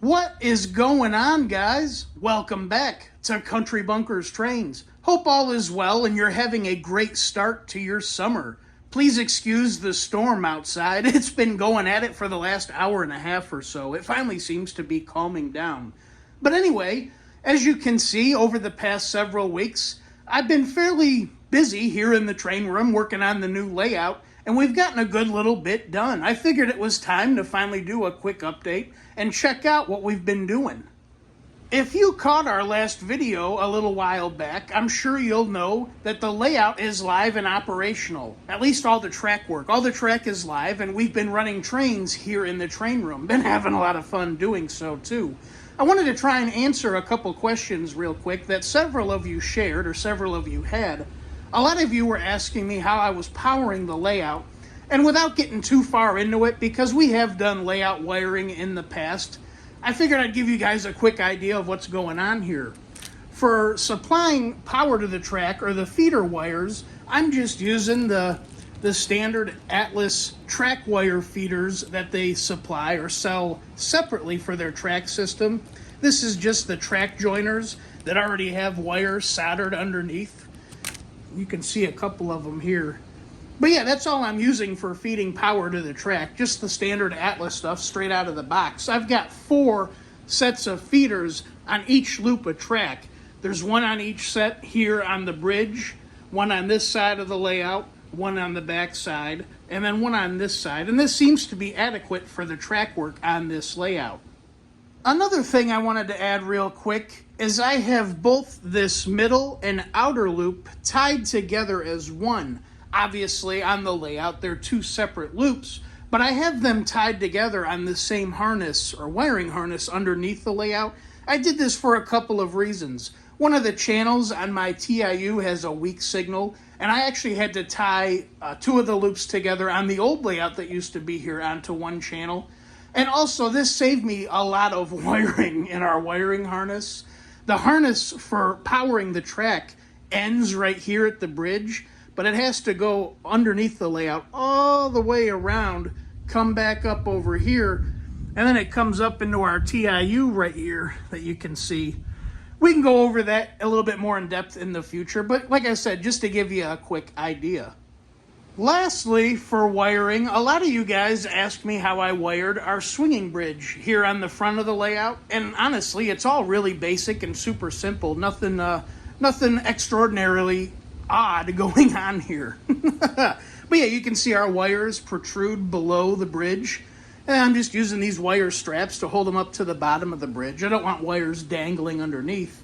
What is going on, guys? Welcome back to Country Bunkers Trains. Hope all is well and you're having a great start to your summer. Please excuse the storm outside. It's been going at it for the last hour and a half or so. It finally seems to be calming down. But anyway, as you can see, over the past several weeks, I've been fairly busy here in the train room working on the new layout, and we've gotten a good little bit done. I figured it was time to finally do a quick update and check out what we've been doing. If you caught our last video a little while back, I'm sure you'll know that the layout is live and operational. At least all the track work. All the track is live, and we've been running trains here in the train room. Been having a lot of fun doing so, too. I wanted to try and answer a couple questions real quick that several of you shared, or several of you had. A lot of you were asking me how I was powering the layout, and without getting too far into it, because we have done layout wiring in the past, I figured I'd give you guys a quick idea of what's going on here. For supplying power to the track, or the feeder wires, I'm just using the standard Atlas track wire feeders that they supply or sell separately for their track system. This is just the track joiners that already have wires soldered underneath. You can see a couple of them here. But yeah, that's all I'm using for feeding power to the track. Just the standard Atlas stuff straight out of the box. I've got 4 sets of feeders on each loop of track. There's one on each set here on the bridge, one on this side of the layout, one on the back side, and then one on this side. And this seems to be adequate for the track work on this layout. Another thing I wanted to add real quick is I have both this middle and outer loop tied together as one. Obviously, on the layout, they're 2 separate loops, but I have them tied together on the same harness or wiring harness underneath the layout. I did this for a couple of reasons. One of the channels on my TIU has a weak signal, and I actually had to tie 2 of the loops together on the old layout that used to be here onto one channel. And also, this saved me a lot of wiring in our wiring harness. The harness for powering the track ends right here at the bridge, but it has to go underneath the layout all the way around, come back up over here, and then it comes up into our TIU right here that you can see. We can go over that a little bit more in depth in the future, but like I said, just to give you a quick idea. Lastly, for wiring, a lot of you guys asked me how I wired our swinging bridge here on the front of the layout, and honestly, it's all really basic and super simple. Nothing extraordinarily odd going on here. But yeah, you can see our wires protrude below the bridge, and I'm just using these wire straps to hold them up to the bottom of the bridge. I don't want wires dangling underneath.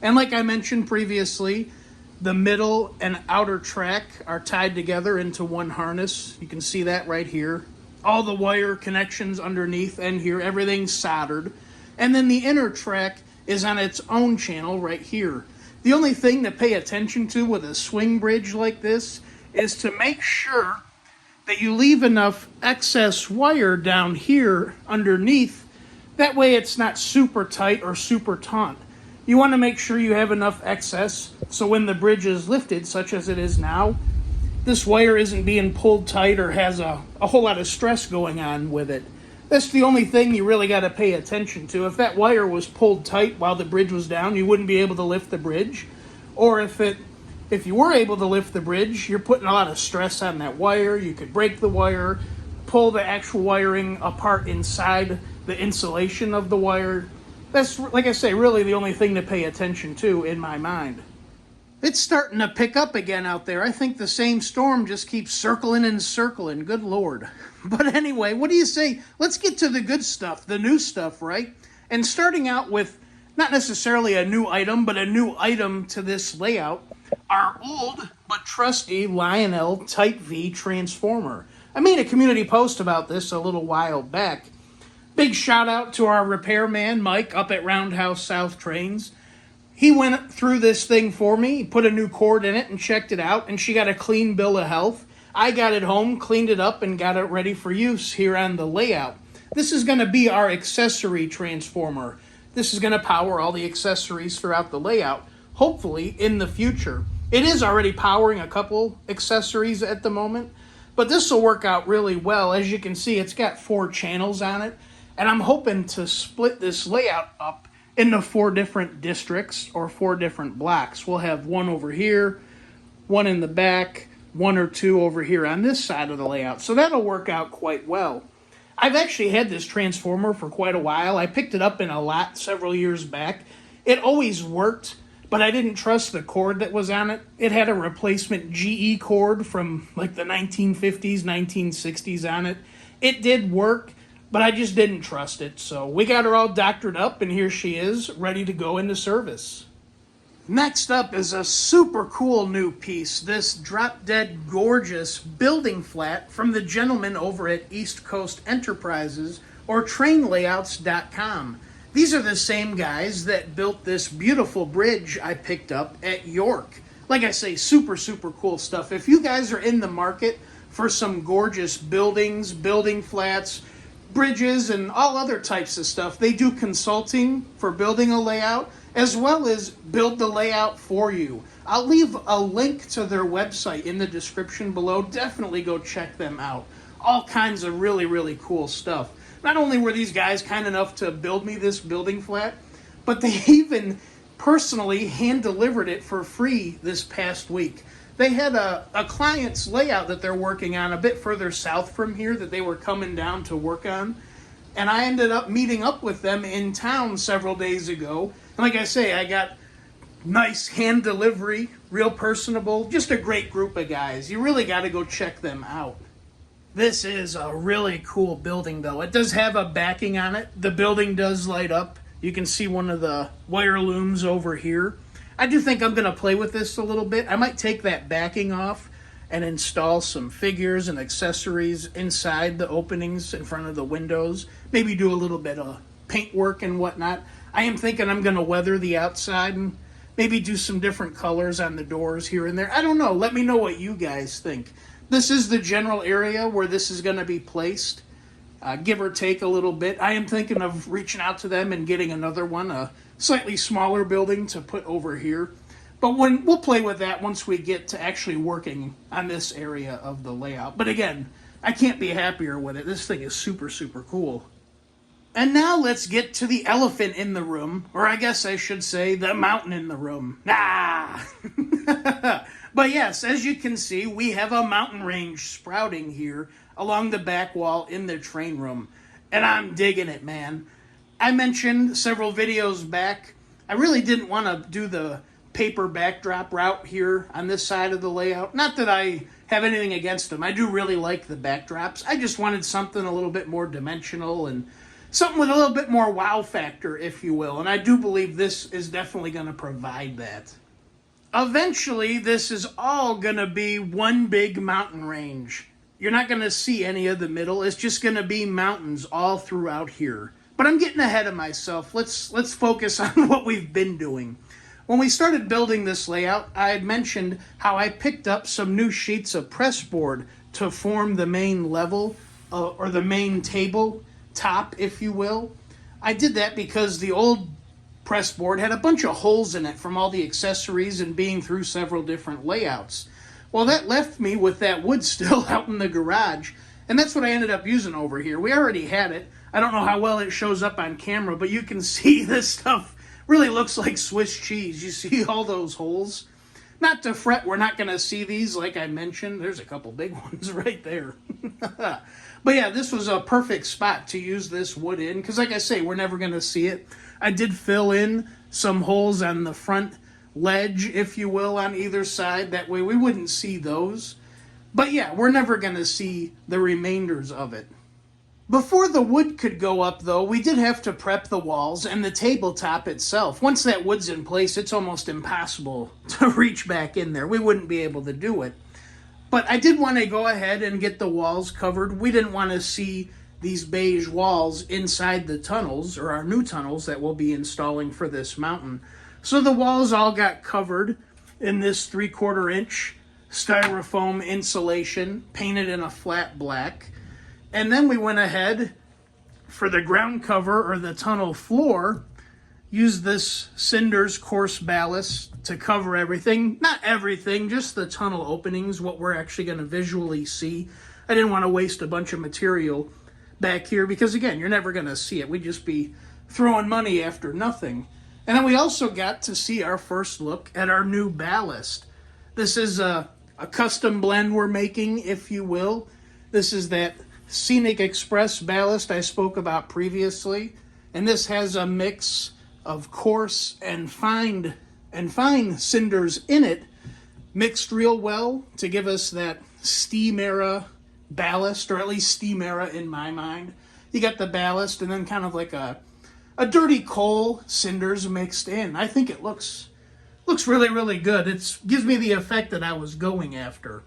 And like I mentioned previously, the middle and outer track are tied together into one harness. You can see that right here. All the wire connections underneath and here, everything's soldered. And then the inner track is on its own channel right here. The only thing to pay attention to with a swing bridge like this is to make sure that you leave enough excess wire down here underneath. That way it's not super tight or super taut. You want to make sure you have enough excess so when the bridge is lifted, such as it is now, this wire isn't being pulled tight or has a whole lot of stress going on with it. That's the only thing you really got to pay attention to. If that wire was pulled tight while the bridge was down, you wouldn't be able to lift the bridge. Or if you were able to lift the bridge, you're putting a lot of stress on that wire. You could break the wire, pull the actual wiring apart inside the insulation of the wire. That's, like I say, really the only thing to pay attention to in my mind. It's starting to pick up again out there. I think the same storm just keeps circling and circling. Good Lord. But anyway, what do you say? Let's get to the good stuff, the new stuff, right? And starting out with not necessarily a new item, but a new item to this layout, our old but trusty Lionel Type V transformer. I made a community post about this a little while back. Big shout out to our repairman, Mike, up at Roundhouse South Trains. He went through this thing for me, put a new cord in it and checked it out, and she got a clean bill of health. I got it home, cleaned it up, and got it ready for use here on the layout. This is going to be our accessory transformer. This is going to power all the accessories throughout the layout, hopefully in the future. It is already powering a couple accessories at the moment, but this will work out really well. As you can see, it's got 4 channels on it, And I'm hoping to split this layout up into 4 different districts or 4 different blocks. We'll have one over here, one in the back, 1 or 2 over here on this side of the layout. So that'll work out quite well. I've actually had this transformer for quite a while. I picked it up in a lot several years back. It always worked, but I didn't trust the cord that was on it. It had a replacement GE cord from like the 1950s, 1960s on it. It did work, but I just didn't trust it. So we got her all doctored up, and here she is, ready to go into service. Next up is a super cool new piece, this drop-dead gorgeous building flat from the gentleman over at East Coast Enterprises, or trainlayouts.com. These are the same guys that built this beautiful bridge I picked up at York. Like I say, super, super cool stuff. If you guys are in the market for some gorgeous buildings, building flats, bridges, and all other types of stuff, they do consulting for building a layout, as well as build the layout for you. I'll leave a link to their website in the description below. Definitely go check them out. All kinds of really, really cool stuff. Not only were these guys kind enough to build me this building flat, but they even personally hand-delivered it for free this past week. They had a client's layout that they're working on a bit further south from here that they were coming down to work on. And I ended up meeting up with them in town several days ago. And like I say, I got nice hand delivery, real personable, just a great group of guys. You really got to go check them out. This is a really cool building, though. It does have a backing on it. The building does light up. You can see one of the wire looms over here. I do think I'm going to play with this a little bit. I might take that backing off and install some figures and accessories inside the openings in front of the windows. Maybe do a little bit of paint work and whatnot. I am thinking I'm going to weather the outside and maybe do some different colors on the doors here and there. I don't know. Let me know what you guys think. This is the general area where this is going to be placed, give or take a little bit. I am thinking of reaching out to them and getting another one, a slightly smaller building to put over here. But we'll play with that once we get to actually working on this area of the layout. But again, I can't be happier with it. This thing is super, super cool. And now let's get to the elephant in the room, or I guess I should say the mountain in the room. But yes, as you can see, we have a mountain range sprouting here along the back wall in the train room. And I'm digging it, man. I mentioned several videos back, I really didn't want to do the paper backdrop route here on this side of the layout. Not that I have anything against them. I do really like the backdrops. I just wanted something a little bit more dimensional and something with a little bit more wow factor, if you will. And I do believe this is definitely going to provide that. Eventually, this is all going to be one big mountain range. You're not going to see any of the middle. It's just going to be mountains all throughout here. But I'm getting ahead of myself. Let's focus on what we've been doing. When we started building this layout, I had mentioned how I picked up some new sheets of pressboard to form the main level, or the main table top, if you will. I did that because the old pressboard had a bunch of holes in it from all the accessories and being through several different layouts. Well, that left me with that wood still out in the garage, and that's what I ended up using over here. We already had it. I don't know how well it shows up on camera, but you can see this stuff really looks like Swiss cheese. You see all those holes? Not to fret, we're not going to see these like I mentioned. There's a couple big ones right there. But yeah, this was a perfect spot to use this wood in, because like I say, we're never going to see it. I did fill in some holes on the front ledge, if you will, on either side. That way we wouldn't see those. But yeah, we're never going to see the remainders of it. Before the wood could go up, though, we did have to prep the walls and the tabletop itself. Once that wood's in place, it's almost impossible to reach back in there. We wouldn't be able to do it. But I did want to go ahead and get the walls covered. We didn't want to see these beige walls inside the tunnels, or our new tunnels that we'll be installing for this mountain. So the walls all got covered in this 3/4 inch styrofoam insulation, painted in a flat black. And then we went ahead for the ground cover, or the tunnel floor, used this Cinders coarse ballast to cover everything. Not everything, just the tunnel openings, what we're actually going to visually see. I didn't want to waste a bunch of material. back here because, again, you're never going to see it. We'd just be throwing money after nothing. And then we also got to see our first look at our new ballast. This is a custom blend we're making, if you will. This is that Scenic Express ballast I spoke about previously. And this has a mix of coarse and fine cinders in it, mixed real well to give us that steam era ballast, or at least steam era in my mind. You got the ballast and then kind of like a dirty coal cinders mixed in. I think it looks really, really good. It gives me the effect that I was going after.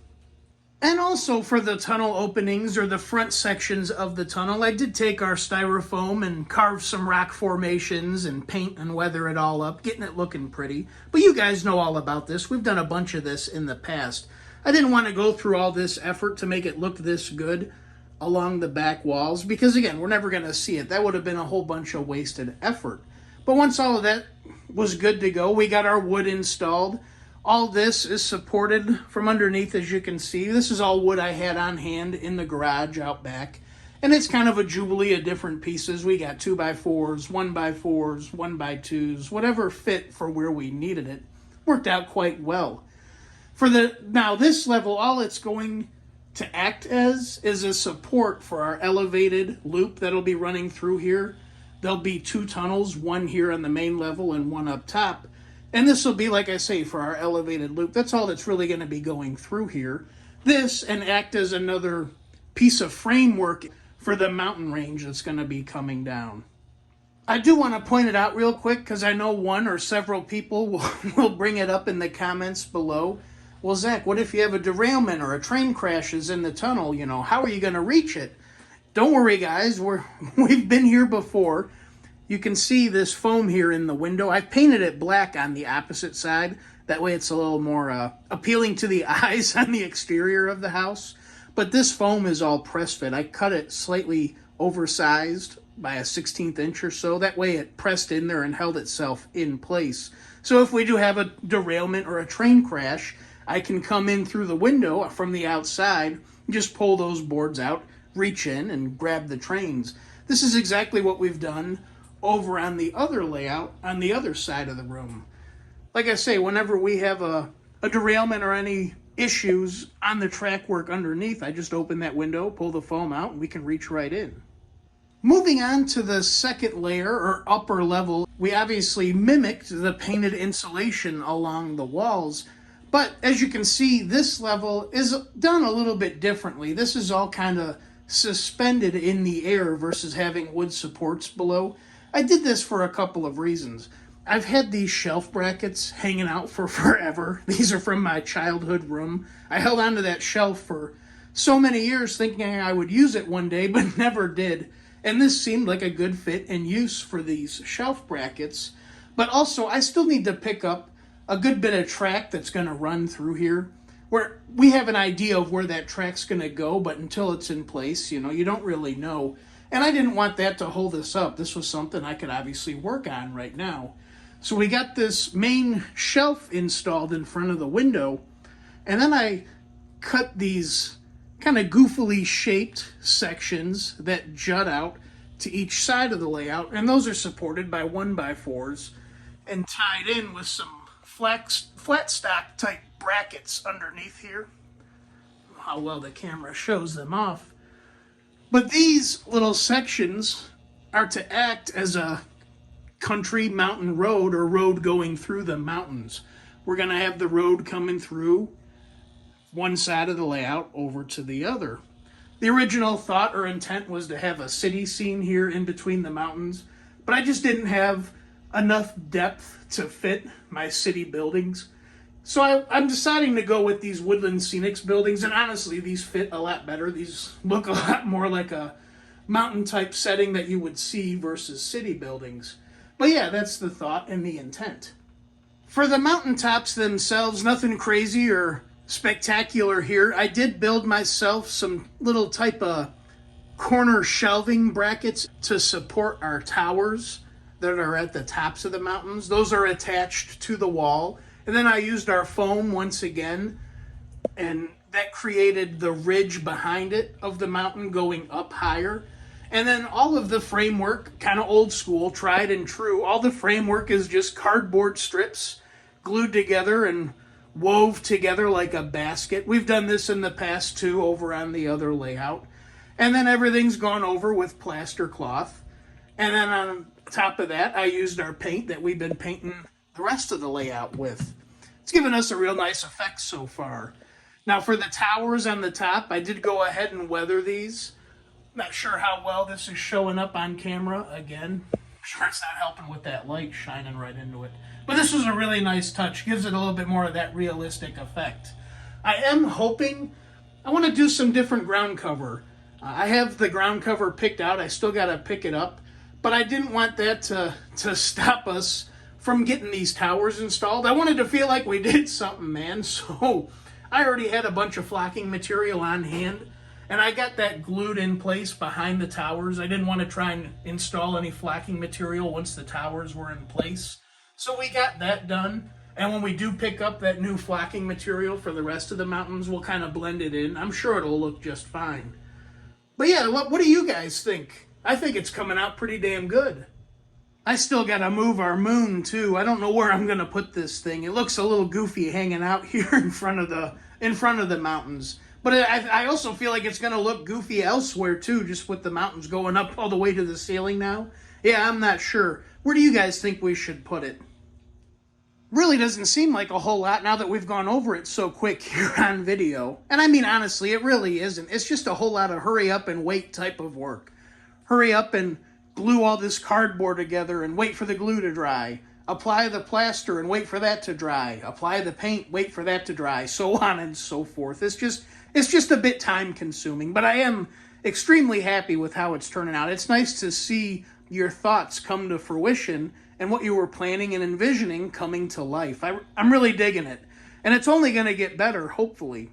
And also for the tunnel openings, or the front sections of the tunnel, I did take our styrofoam and carve some rock formations and paint and weather it all up, getting it looking pretty. But you guys know all about this. We've done a bunch of this in the past. I didn't want to go through all this effort to make it look this good along the back walls because, again, we're never going to see it. That would have been a whole bunch of wasted effort. But once all of that was good to go, we got our wood installed. All this is supported from underneath, as you can see. This is all wood I had on hand in the garage out back. And it's kind of a jubilee of different pieces. We got 2x4s, 1x4s, 1x2s, whatever fit for where we needed it. Worked out quite well. Now this level, all it's going to act as is a support for our elevated loop that'll be running through here. There'll be 2 tunnels, one here on the main level and one up top. And this will be, like I say, for our elevated loop. That's all that's really going to be going through here. This, and act as another piece of framework for the mountain range that's going to be coming down. I do want to point it out real quick because I know one or several people will bring it up in the comments below. Well, Zach, what if you have a derailment or a train crashes in the tunnel? How are you going to reach it? Don't worry, guys. We've been here before. You can see this foam here in the window. I've painted it black on the opposite side. That way it's a little more appealing to the eyes on the exterior of the house. But this foam is all press fit. I cut it slightly oversized by a 1/16 inch or so. That way it pressed in there and held itself in place. So if we do have a derailment or a train crash, I can come in through the window from the outside, just pull those boards out, reach in, and grab the trains. This is exactly what we've done over on the other layout on the other side of the room. Like I say, whenever we have a derailment or any issues on the track work underneath, I just open that window, pull the foam out, and we can reach right in. Moving on to the second layer, or upper level, we obviously mimicked the painted insulation along the walls. But as you can see, this level is done a little bit differently. This is all kind of suspended in the air versus having wood supports below. I did this for a couple of reasons. I've had these shelf brackets hanging out for forever. These are from my childhood room. I held onto that shelf for so many years thinking I would use it one day, but never did. And this seemed like a good fit and use for these shelf brackets. But also, I still need to pick up a good bit of track that's going to run through here, where we have an idea of where that track's going to go, but until it's in place, you don't really know. And I didn't want that to hold us up. This was something I could obviously work on right now. So we got this main shelf installed in front of the window, and then I cut these kind of goofily shaped sections that jut out to each side of the layout, and those are supported by 1x4s and tied in with some flat stock type brackets underneath here. How well the camera shows them off. But these little sections are to act as a country mountain road, or road going through the mountains. We're going to have the road coming through one side of the layout over to the other. The original thought or intent was to have a city scene here in between the mountains, but I just didn't have enough depth to fit my city buildings. So I'm deciding to go with these Woodland Scenics buildings, and honestly, these fit a lot better. These look a lot more like a mountain-type setting that you would see versus city buildings. But yeah, that's the thought and the intent. For the mountaintops themselves, nothing crazy or spectacular here. I did build myself some little type of corner shelving brackets to support our towers that are at the tops of the mountains. Those are attached to the wall. And then I used our foam once again, and that created the ridge behind it of the mountain going up higher. And then all of the framework, kind of old school, tried and true, all the framework is just cardboard strips glued together and wove together like a basket. We've done this in the past too over on the other layout. And then everything's gone over with plaster cloth. And then on top of that, I used our paint that we've been painting the rest of the layout with. It's given us a real nice effect so far. Now for the towers on the top, I did go ahead and weather these. Not sure how well this is showing up on camera. Again, I'm sure it's not helping with that light shining right into it. But this was a really nice touch. Gives it a little bit more of that realistic effect. I am hoping, I want to do some different ground cover. I have the ground cover picked out. I still got to pick it up. But I didn't want that to stop us from getting these towers installed. I wanted to feel like we did something, man. So I already had a bunch of flocking material on hand. And I got that glued in place behind the towers. I didn't want to try and install any flocking material once the towers were in place. So we got that done. And when we do pick up that new flocking material for the rest of the mountains, we'll kind of blend it in. I'm sure it'll look just fine. But yeah, what do you guys think? I think it's coming out pretty damn good. I still got to move our moon too. I don't know where I'm going to put this thing. It looks a little goofy hanging out here in front of the mountains. But I also feel like it's going to look goofy elsewhere, too, just with the mountains going up all the way to the ceiling now. Yeah, I'm not sure. Where do you guys think we should put it? Really doesn't seem like a whole lot now that we've gone over it so quick here on video. And I mean, honestly, it really isn't. It's just a whole lot of hurry up and wait type of work. Hurry up and glue all this cardboard together and wait for the glue to dry. Apply the plaster and wait for that to dry. Apply the paint, wait for that to dry, so on and so forth. It's just a bit time consuming, but I am extremely happy with how it's turning out. It's nice to see your thoughts come to fruition and what you were planning and envisioning coming to life. I'm really digging it, and it's only going to get better, hopefully.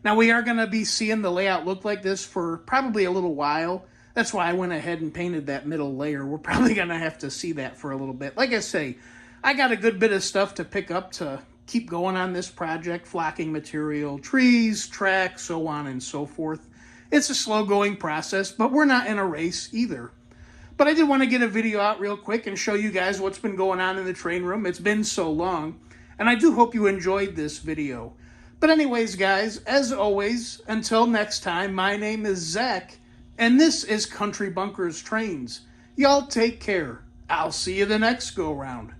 Now, we are going to be seeing the layout look like this for probably a little while. That's why I went ahead and painted that middle layer. We're probably going to have to see that for a little bit. Like I say, I got a good bit of stuff to pick up to keep going on this project. Flocking material, trees, tracks, so on and so forth. It's a slow-going process, but we're not in a race either. But I did want to get a video out real quick and show you guys what's been going on in the train room. It's been so long, and I do hope you enjoyed this video. But anyways, guys, as always, until next time, my name is Zach, and this is Country Bunkers Trains. Y'all take care. I'll see you the next go-round.